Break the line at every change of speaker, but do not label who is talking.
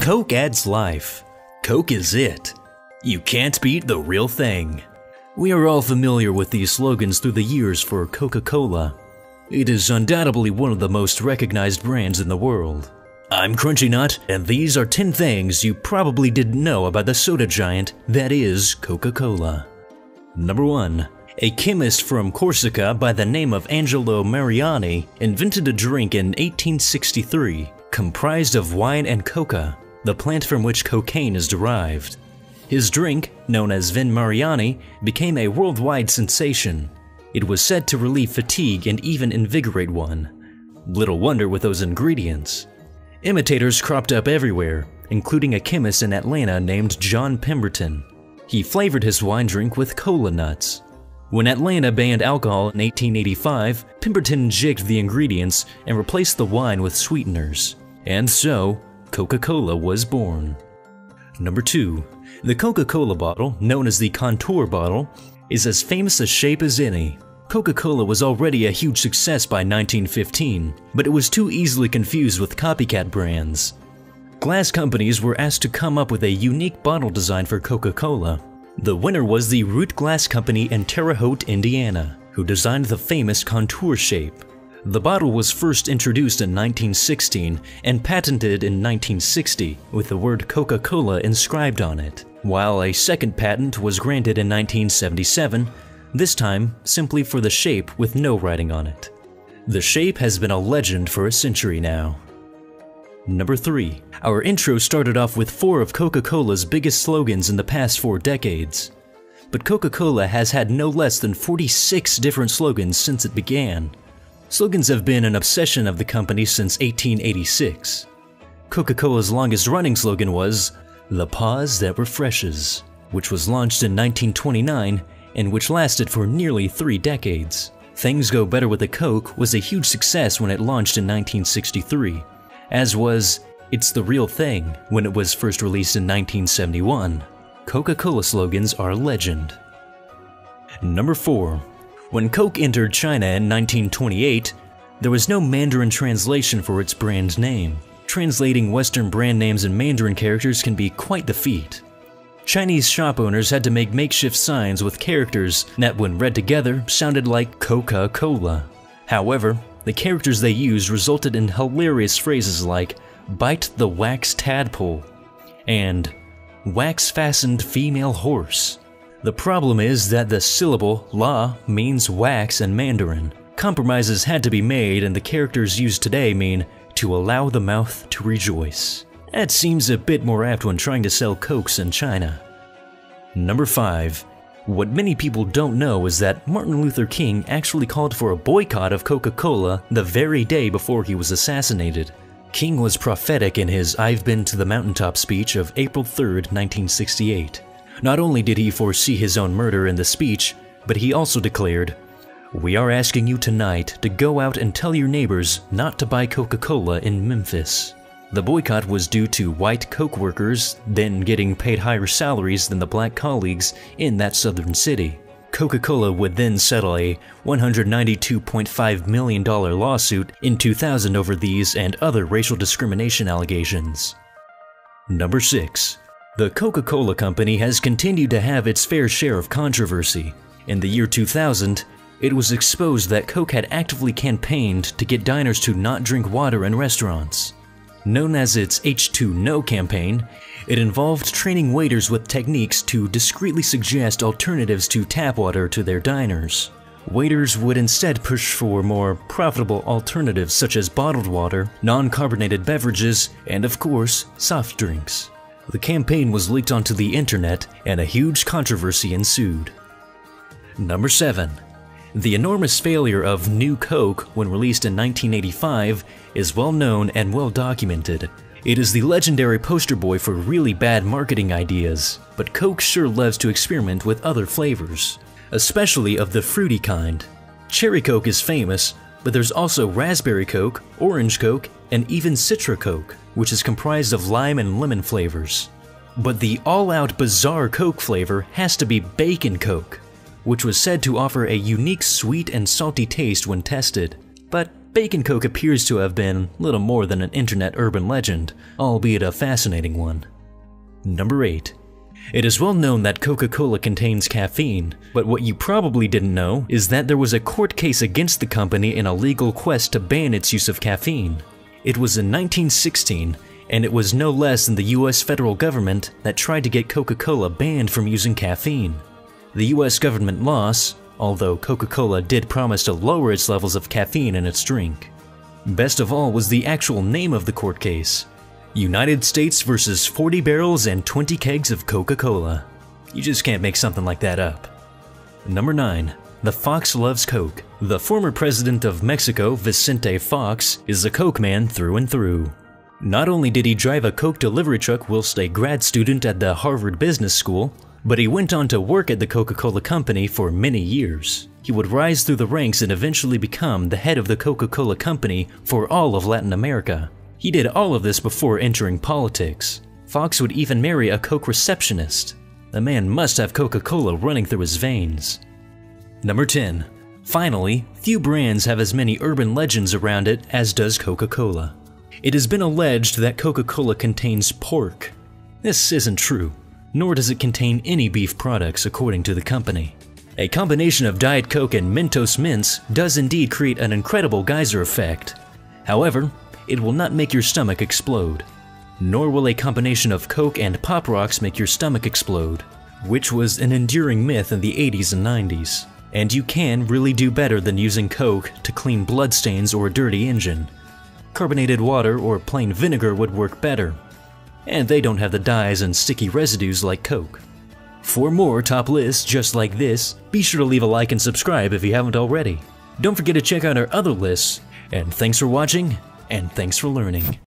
Coke adds life. Coke is it. You can't beat the real thing. We are all familiar with these slogans through the years for Coca-Cola. It is undoubtedly one of the most recognized brands in the world. I'm Crunchy Nut, and these are 10 things you probably didn't know about the soda giant that is Coca-Cola. Number 1. A chemist from Corsica by the name of Angelo Mariani invented a drink in 1863 comprised of wine and coca, the plant from which cocaine is derived. His drink, known as Vin Mariani, became a worldwide sensation. It was said to relieve fatigue and even invigorate one. Little wonder with those ingredients. Imitators cropped up everywhere, including a chemist in Atlanta named John Pemberton. He flavored his wine drink with cola nuts. When Atlanta banned alcohol in 1885, Pemberton jigged the ingredients and replaced the wine with sweeteners. And so, Coca-Cola was born. Number 2. The Coca-Cola bottle, known as the contour bottle, is as famous a shape as any. Coca-Cola was already a huge success by 1915, but it was too easily confused with copycat brands. Glass companies were asked to come up with a unique bottle design for Coca-Cola. The winner was the Root Glass Company in Terre Haute, Indiana, who designed the famous contour shape. The bottle was first introduced in 1916 and patented in 1960 with the word Coca-Cola inscribed on it, while a second patent was granted in 1977, this time simply for the shape with no writing on it. The shape has been a legend for a century now. Number 3. Our intro started off with 4 of Coca-Cola's biggest slogans in the past 4 decades. But Coca-Cola has had no less than 46 different slogans since it began. Slogans have been an obsession of the company since 1886. Coca-Cola's longest-running slogan was, "The Pause That Refreshes," which was launched in 1929 and which lasted for nearly 3 decades. Things Go Better with a Coke was a huge success when it launched in 1963, as was It's the Real Thing when it was first released in 1971. Coca-Cola slogans are legend. Number 4. When Coke entered China in 1928, there was no Mandarin translation for its brand name. Translating Western brand names in Mandarin characters can be quite the feat. Chinese shop owners had to make makeshift signs with characters that, when read together, sounded like Coca-Cola. However, the characters they used resulted in hilarious phrases like "bite the wax tadpole" and "wax-fastened female horse." The problem is that the syllable "la" means wax in Mandarin. Compromises had to be made, and the characters used today mean "to allow the mouth to rejoice." That seems a bit more apt when trying to sell Cokes in China. Number 5. What many people don't know is that Martin Luther King actually called for a boycott of Coca-Cola the very day before he was assassinated. King was prophetic in his "I've Been to the Mountaintop" speech of April 3, 1968. Not only did he foresee his own murder in the speech, but he also declared, "We are asking you tonight to go out and tell your neighbors not to buy Coca-Cola in Memphis." The boycott was due to white Coke workers then getting paid higher salaries than the black colleagues in that southern city. Coca-Cola would then settle a $192.5 million lawsuit in 2000 over these and other racial discrimination allegations. Number 6. The Coca-Cola Company has continued to have its fair share of controversy. In the year 2000, it was exposed that Coke had actively campaigned to get diners to not drink water in restaurants. Known as its H2No campaign, it involved training waiters with techniques to discreetly suggest alternatives to tap water to their diners. Waiters would instead push for more profitable alternatives such as bottled water, non-carbonated beverages, and of course, soft drinks. The campaign was leaked onto the internet, and a huge controversy ensued. Number 7. The enormous failure of New Coke when released in 1985 is well known and well documented. It is the legendary poster boy for really bad marketing ideas, but Coke sure loves to experiment with other flavors, especially of the fruity kind. Cherry Coke is famous, but there's also Raspberry Coke, Orange Coke, and even Citra Coke, which is comprised of lime and lemon flavors. But the all-out bizarre Coke flavor has to be Bacon Coke, which was said to offer a unique sweet and salty taste when tested. But Bacon Coke appears to have been little more than an internet urban legend, albeit a fascinating one. Number 8. It is well known that Coca-Cola contains caffeine, but what you probably didn't know is that there was a court case against the company in a legal quest to ban its use of caffeine. It was in 1916, and it was no less than the US federal government that tried to get Coca-Cola banned from using caffeine. The US government lost, although Coca-Cola did promise to lower its levels of caffeine in its drink. Best of all was the actual name of the court case: United States versus 40 barrels and 20 kegs of Coca-Cola. You just can't make something like that up. Number 9. The Fox loves Coke. The former president of Mexico, Vicente Fox, is a Coke man through and through. Not only did he drive a Coke delivery truck whilst a grad student at the Harvard Business School, but he went on to work at the Coca-Cola Company for many years. He would rise through the ranks and eventually become the head of the Coca-Cola Company for all of Latin America. He did all of this before entering politics. Fox would even marry a Coke receptionist. The man must have Coca-Cola running through his veins. Number 10. Finally, few brands have as many urban legends around it as does Coca-Cola. It has been alleged that Coca-Cola contains pork. This isn't true, nor does it contain any beef products according to the company. A combination of Diet Coke and Mentos mints does indeed create an incredible geyser effect. However, it will not make your stomach explode. Nor will a combination of Coke and Pop Rocks make your stomach explode, which was an enduring myth in the 80s and 90s. And you can really do better than using Coke to clean bloodstains or a dirty engine. Carbonated water or plain vinegar would work better. And they don't have the dyes and sticky residues like Coke. For more top lists just like this, be sure to leave a like and subscribe if you haven't already. Don't forget to check out our other lists, and thanks for watching, and thanks for learning.